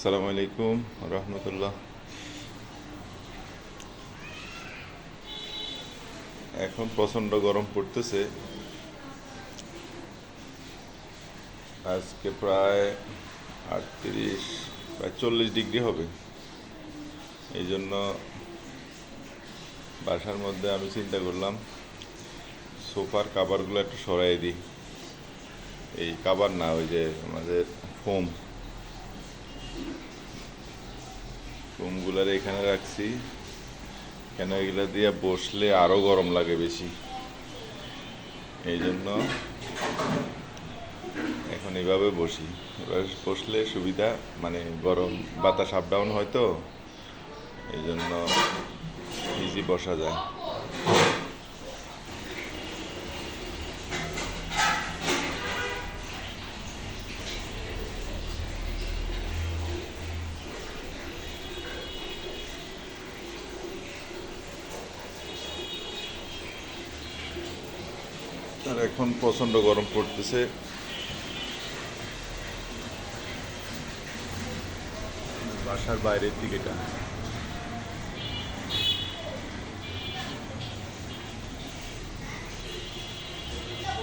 আসসালামু আলাইকুম রহমতুল্লাহ। এখন প্রচণ্ড গরম পড়তেছে। আজকে প্রায় 38 প্রায় 40 ডিগ্রি হবে। এই জন্য বাসার মধ্যে আমি চিন্তা করলাম সোফার কাভারগুলো একটু সরাই দিই। এই কাভার না, ওই যে আমাদের ফোমগুলার এখানে রাখছি, কেন এগুলো দিয়ে বসলে আরও গরম লাগে বেশি। এই জন্য এখন এভাবে বসি। এবার বসলে সুবিধা, মানে গরম বাতাস আপ ডাউন হয় তো, এই জন্য ইজি বসা যায়। আর এখন প্রচণ্ড গরম পড়তেছে। বাসার বাইরের দিকেটা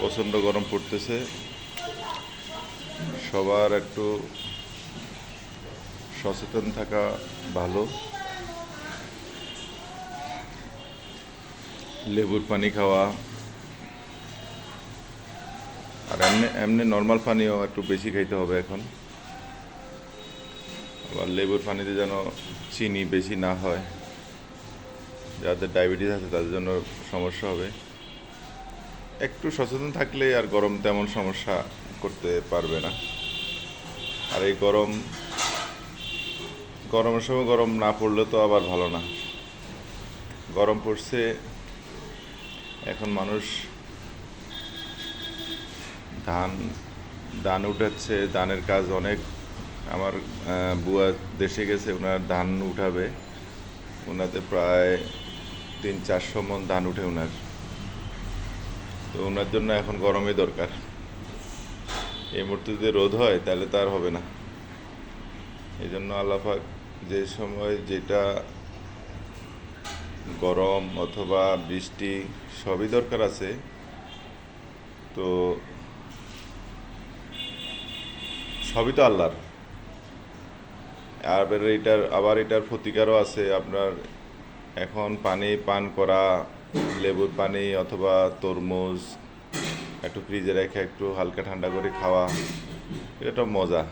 প্রচণ্ড গরম পড়তেছে। সবার একটু সচেতন থাকা ভালো। লেবুর পানি খাওয়া, আর এমনি এমনি নর্মাল পানিও একটু বেশি খাইতে হবে এখন। আবার লেবুর পানিতে যেন চিনি বেশি না হয়, যাদের ডায়াবেটিস আছে তাদের জন্য সমস্যা হবে। একটু সচেতন থাকলে আর গরম তেমন সমস্যা করতে পারবে না। আর এই গরমের সময় গরম না পড়লে তো আবার ভালো না। গরম পড়ছে, এখন মানুষ ধান উঠাচ্ছে, ধানের কাজ অনেক। আমার বুয়া দেশে গেছে, ওনার ধান উঠাবে। ওনাদের প্রায় 300-400 মণ ধান উঠে ওনার। তো ওনার জন্য এখন গরমই দরকার। এই মুহূর্তে যদি রোদ হয় তাহলে তো আর হবে না। এই জন্য আল্লাহ পাক যে সময় যেটা গরম অথবা বৃষ্টি সবই দরকার আছে, তো সবই তো আল্লাহর। আবার এটার প্রতিকারও আছে আপনার। এখন পানি পান করা, লেবুর পানি অথবা তরমুজ একটু ফ্রিজে রেখে একটু হালকা ঠান্ডা করে খাওয়া, এটা মজা।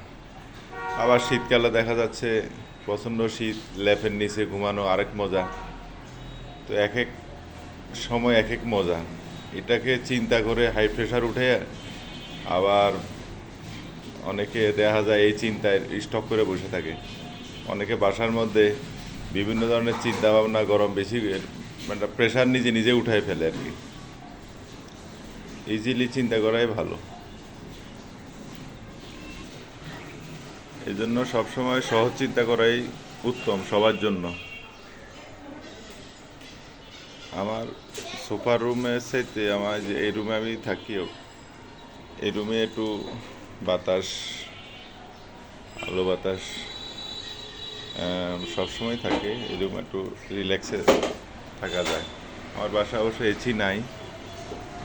আবার শীতকালে দেখা যাচ্ছে প্রচণ্ড শীত, লেপের নিচে ঘুমানো আরেক মজা। তো এক এক সময় এক এক মজা। এটাকে চিন্তা করে হাই প্রেশার উঠে আবার অনেকে দেখা যায় এই চিন্তায় স্টক করে বসে থাকে। অনেকে বাসার মধ্যে বিভিন্ন ধরনের চিন্তা ভাবনা, গরম বেশি, মানে প্রেশার নিজে নিজে উঠায় ফেলে আর কি। ইজিলি চিন্তা করাই ভালো। এই জন্য সবসময় সহজ চিন্তা করাই উত্তম সবার জন্য। আমার সোফার রুমের চাইতে আমার যে এই রুমে আমি থাকিও, এই রুমে একটু বাতাস, আলো বাতাস সবসময় থাকে। এই রুমে একটু রিল্যাক্সে থাকা যায়। আমার বাসায় অবশ্য এসি নাই,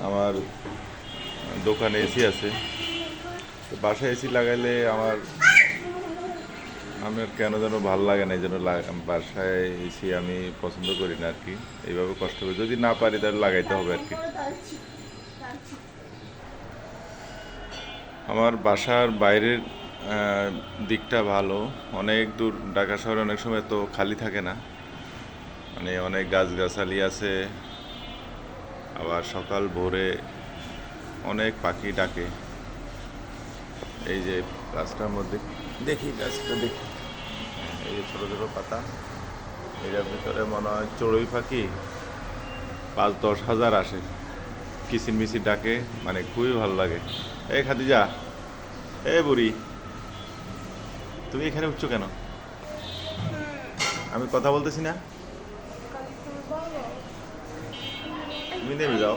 আমার দোকানে এসি আছে। তো বাসায় এসি লাগাইলে আমার কেন যেন ভালো লাগে না। এই জন্য বাসায় এসি আমি পছন্দ করি না আর কি। এইভাবে কষ্ট করে যদি না পারি তাহলে লাগাইতে হবে আর কি। আমার বাসার বাইরের দিকটা ভালো। অনেক দূর, ঢাকা শহরে অনেক সময় তো খালি থাকে না, মানে অনেক গাছগাছালি আছে। আবার সকাল ভোরে অনেক পাখি ডাকে। এই যে গাছটার মধ্যে দেখি, গাছটা দেখি, এই যে ছোটো ছোটো পাতা, এটার ভিতরে মনে হয় চড়ুই পাখি 5-10 হাজার আসে, কিচিরমিচির ডাকে, মানে খুবই ভালো লাগে। এই খাদিজা, এ বুড়ি, তুমি এখানে উঠছো কেন? আমি কথা বলতেছি না, তুমি নেমে যাও।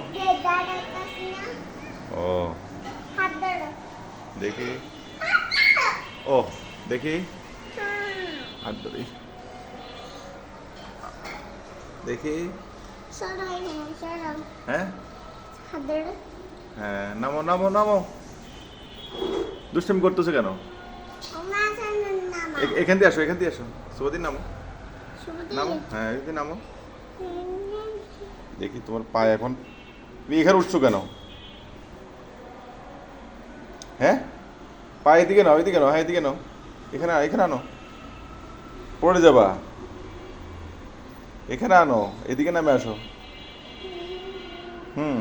ও দেখি, ও দেখি, হাত ধরি দেখি। হ্যাঁ হ্যাঁ, নামো নামো নামো। দুষ্টামি করতেছো কেন? এখান দিয়ে আসো, এখান দিয়ে আসো। শুভদিন নামো নামো। হ্যাঁ এখান দিয়ে নামো। দেখি তোমার পায়ে এখন, তুমি এখানে উঠছো কেন? হ্যাঁ পায়ে এদিকে নাও, এদিকে নাও, হ্যাঁ এদিকে নাও। এখানে এখানে আনো, পড়ে যাবা। এখানে আনো, এদিকে নামে আসো। হুম,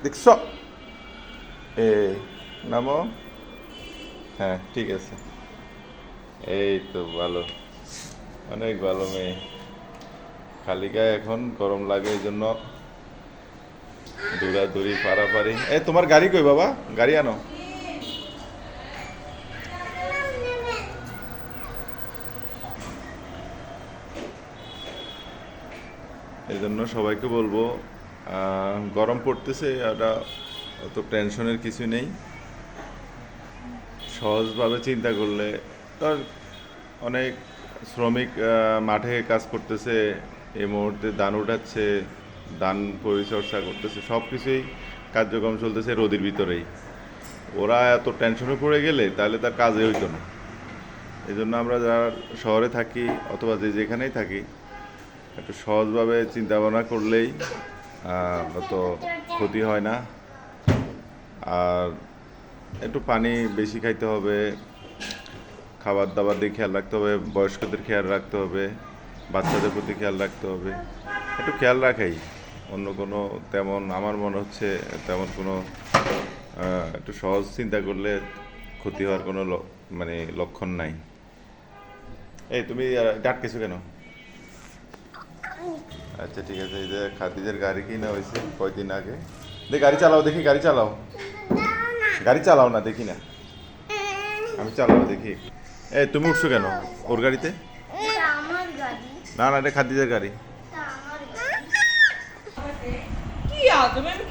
দেখছ? এ নামো। হ্যাঁ ঠিক আছে, এই তো ভালো, অনেক ভালো মেয়ে। খালি গায়ে এখন গরম লাগে, এই জন্য দৌড়াদৌড়ি পারাপারি। এ তোমার গাড়ি কই বাবা? গাড়ি আনো। এই জন্য সবাইকে বলবো, গরম পড়তেছে, এটা অত টেনশনের কিছু নেই। সহজভাবে চিন্তা করলে, ধর অনেক শ্রমিক মাঠে কাজ করতেছে, এই মুহূর্তে ধান উঠাচ্ছে, ধান পরিচর্যা করতেছে, সব কিছুই কার্যক্রম চলতেছে রোদের ভিতরেই। ওরা এত টেনশনে পড়ে গেলে তাহলে তার কাজে হইতো না। এই জন্য আমরা যারা শহরে থাকি অথবা যে যেখানেই থাকি, একটু সহজভাবে চিন্তা ভাবনা করলেই অত ক্ষতি হয় না। আর একটু পানি বেশি খাইতে হবে, খাবার দাবার দিয়ে খেয়াল রাখতে হবে, বয়স্কদের খেয়াল রাখতে হবে, বাচ্চাদের প্রতি খেয়াল রাখতে হবে। একটু খেয়াল রাখাই, অন্য কোনো তেমন আমার মনে হচ্ছে তেমন কোনো একটু সহজ চিন্তা করলে ক্ষতি হওয়ার কোনো মানে লক্ষণ নাই। এই তুমি ডাকতেছো কেন? আচ্ছা ঠিক আছে, এই যে খাদিজের গাড়ি কিনা হয়েছে কয়দিন আগে। দেখি গাড়ি চালাও, দেখি গাড়ি চালাও, গাড়ি চালাও না দেখি না, আমি চালাও দেখি। এই তুমি উঠছো কেন ওর গাড়িতে? না না, এটা খাদিজের গাড়ি। কি আজব, আমি